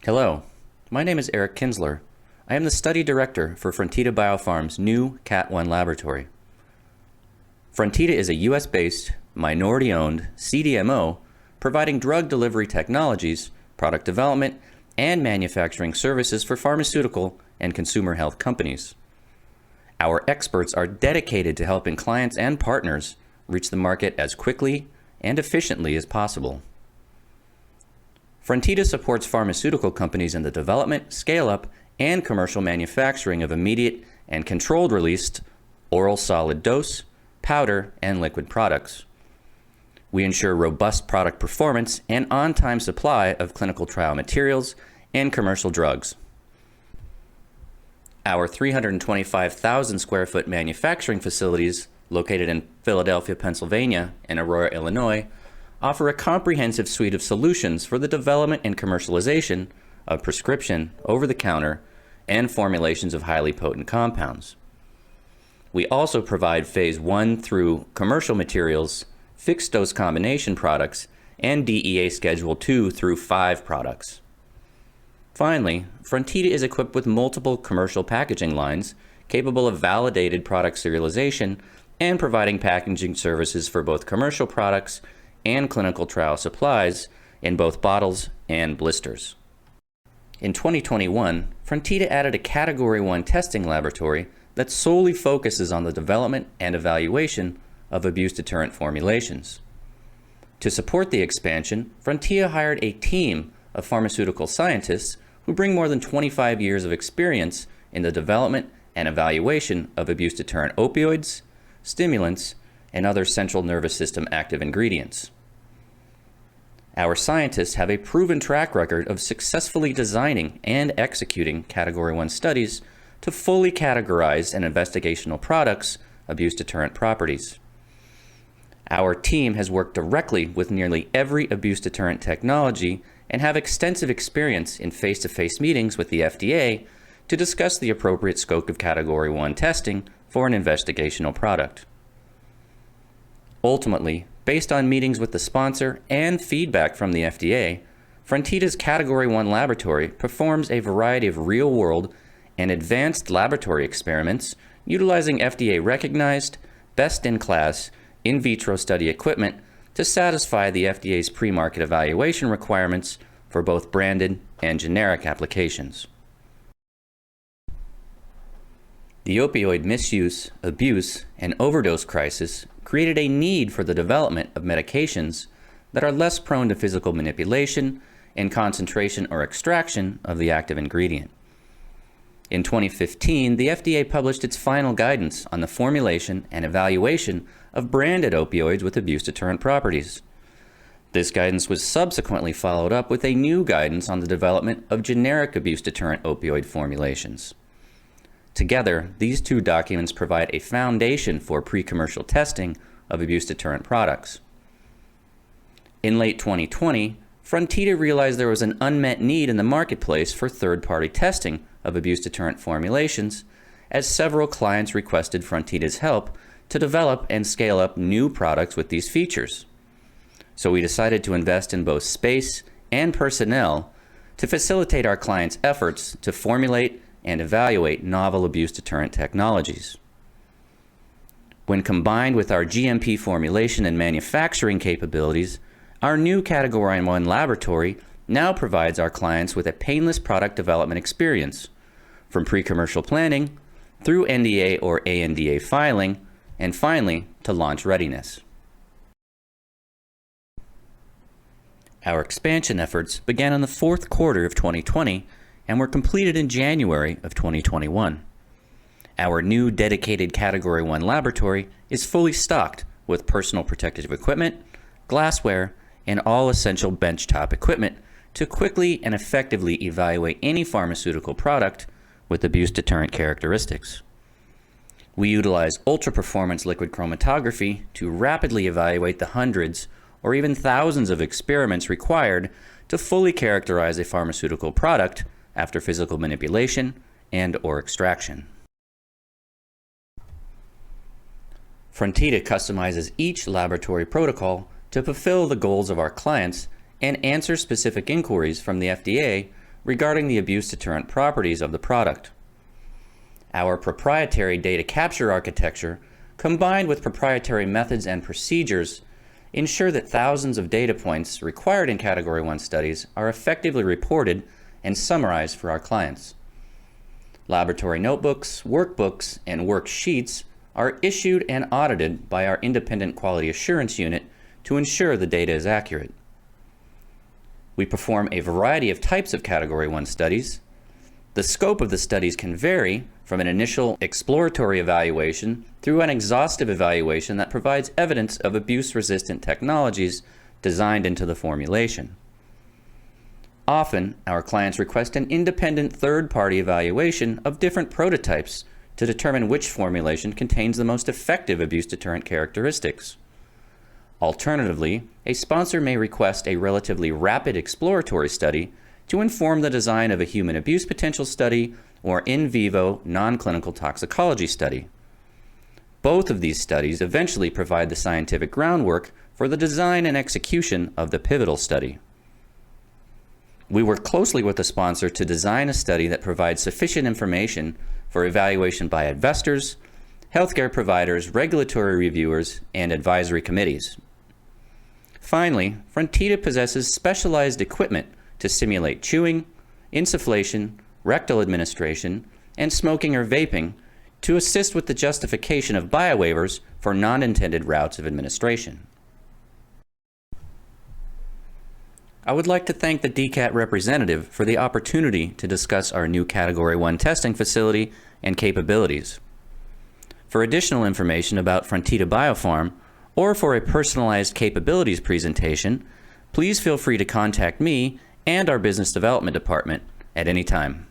Hello, my name is Eric Kinsler. I am the study director for Frontida Biopharm's new Cat.One laboratory. Frontida is a US-based, minority-owned CDMO providing drug delivery technologies, product development, and manufacturing services for pharmaceutical and consumer health companies. Our experts are dedicated to helping clients and partners reach the market as quickly and efficiently as possible. Frontida supports pharmaceutical companies in the development, scale-up, and commercial manufacturing of immediate and controlled-release oral solid dose, powder, and liquid products. We ensure robust product performance and on-time supply of clinical trial materials and commercial drugs. Our 325,000 square foot manufacturing facilities located in Philadelphia, Pennsylvania, and Aurora, Illinois, offer a comprehensive suite of solutions for the development and commercialization of prescription, over-the-counter, and formulations of highly potent compounds. We also provide Phase 1 through commercial materials, fixed-dose combination products, and DEA Schedule 2 through 5 products. Finally, Frontida is equipped with multiple commercial packaging lines capable of validated product serialization and providing packaging services for both commercial products and clinical trial supplies in both bottles and blisters. In 2021, Frontida added a Category 1 testing laboratory that solely focuses on the development and evaluation of abuse deterrent formulations. To support the expansion, Frontida hired a team of pharmaceutical scientists who bring more than 25 years of experience in the development and evaluation of abuse deterrent opioids, stimulants, and other central nervous system active ingredients. Our scientists have a proven track record of successfully designing and executing Category 1 studies to fully categorize an investigational product's abuse deterrent properties. Our team has worked directly with nearly every abuse deterrent technology and have extensive experience in face-to-face meetings with the FDA to discuss the appropriate scope of Category 1 testing for an investigational product. Ultimately, based on meetings with the sponsor and feedback from the FDA, Frontida's Category 1 laboratory performs a variety of real-world and advanced laboratory experiments utilizing FDA-recognized, best-in-class, in vitro study equipment to satisfy the FDA's pre-market evaluation requirements for both branded and generic applications. The opioid misuse, abuse, and overdose crisis created a need for the development of medications that are less prone to physical manipulation and concentration or extraction of the active ingredient. In 2015, the FDA published its final guidance on the formulation and evaluation of branded opioids with abuse deterrent properties. This guidance was subsequently followed up with a new guidance on the development of generic abuse deterrent opioid formulations. Together, these two documents provide a foundation for pre-commercial testing of abuse deterrent products. In late 2020, Frontida realized there was an unmet need in the marketplace for third-party testing of abuse deterrent formulations, as several clients requested Frontida's help to develop and scale up new products with these features. So we decided to invest in both space and personnel to facilitate our clients' efforts to formulate and evaluate novel abuse deterrent technologies. When combined with our GMP formulation and manufacturing capabilities, our new Category 1 laboratory now provides our clients with a painless product development experience, from pre-commercial planning through NDA or ANDA filing, and finally to launch readiness. Our expansion efforts began in the fourth quarter of 2020 and were completed in January of 2021. Our new dedicated Category 1 laboratory is fully stocked with personal protective equipment, glassware, and all essential benchtop equipment to quickly and effectively evaluate any pharmaceutical product with abuse deterrent characteristics. We utilize ultra-performance liquid chromatography to rapidly evaluate the hundreds or even thousands of experiments required to fully characterize a pharmaceutical product after physical manipulation and/or extraction. Frontida customizes each laboratory protocol to fulfill the goals of our clients and answer specific inquiries from the FDA regarding the abuse deterrent properties of the product. Our proprietary data capture architecture, combined with proprietary methods and procedures, ensure that thousands of data points required in Category 1 studies are effectively reported and summarized for our clients. Laboratory notebooks, workbooks, and worksheets are issued and audited by our independent quality assurance unit to ensure the data is accurate. We perform a variety of types of Category 1 studies. The scope of the studies can vary from an initial exploratory evaluation through an exhaustive evaluation that provides evidence of abuse-resistant technologies designed into the formulation. Often, our clients request an independent third-party evaluation of different prototypes to determine which formulation contains the most effective abuse deterrent characteristics. Alternatively, a sponsor may request a relatively rapid exploratory study to inform the design of a human abuse potential study or in vivo non-clinical toxicology study. Both of these studies eventually provide the scientific groundwork for the design and execution of the pivotal study. We work closely with the sponsor to design a study that provides sufficient information for evaluation by investors, healthcare providers, regulatory reviewers, and advisory committees. Finally, Frontida possesses specialized equipment to simulate chewing, insufflation, rectal administration, and smoking or vaping to assist with the justification of biowaivers for non-intended routes of administration. I would like to thank the DCAT representative for the opportunity to discuss our new Category 1 testing facility and capabilities. For additional information about Frontida Biopharm, or for a personalized capabilities presentation, please feel free to contact me and our Business Development Department at any time.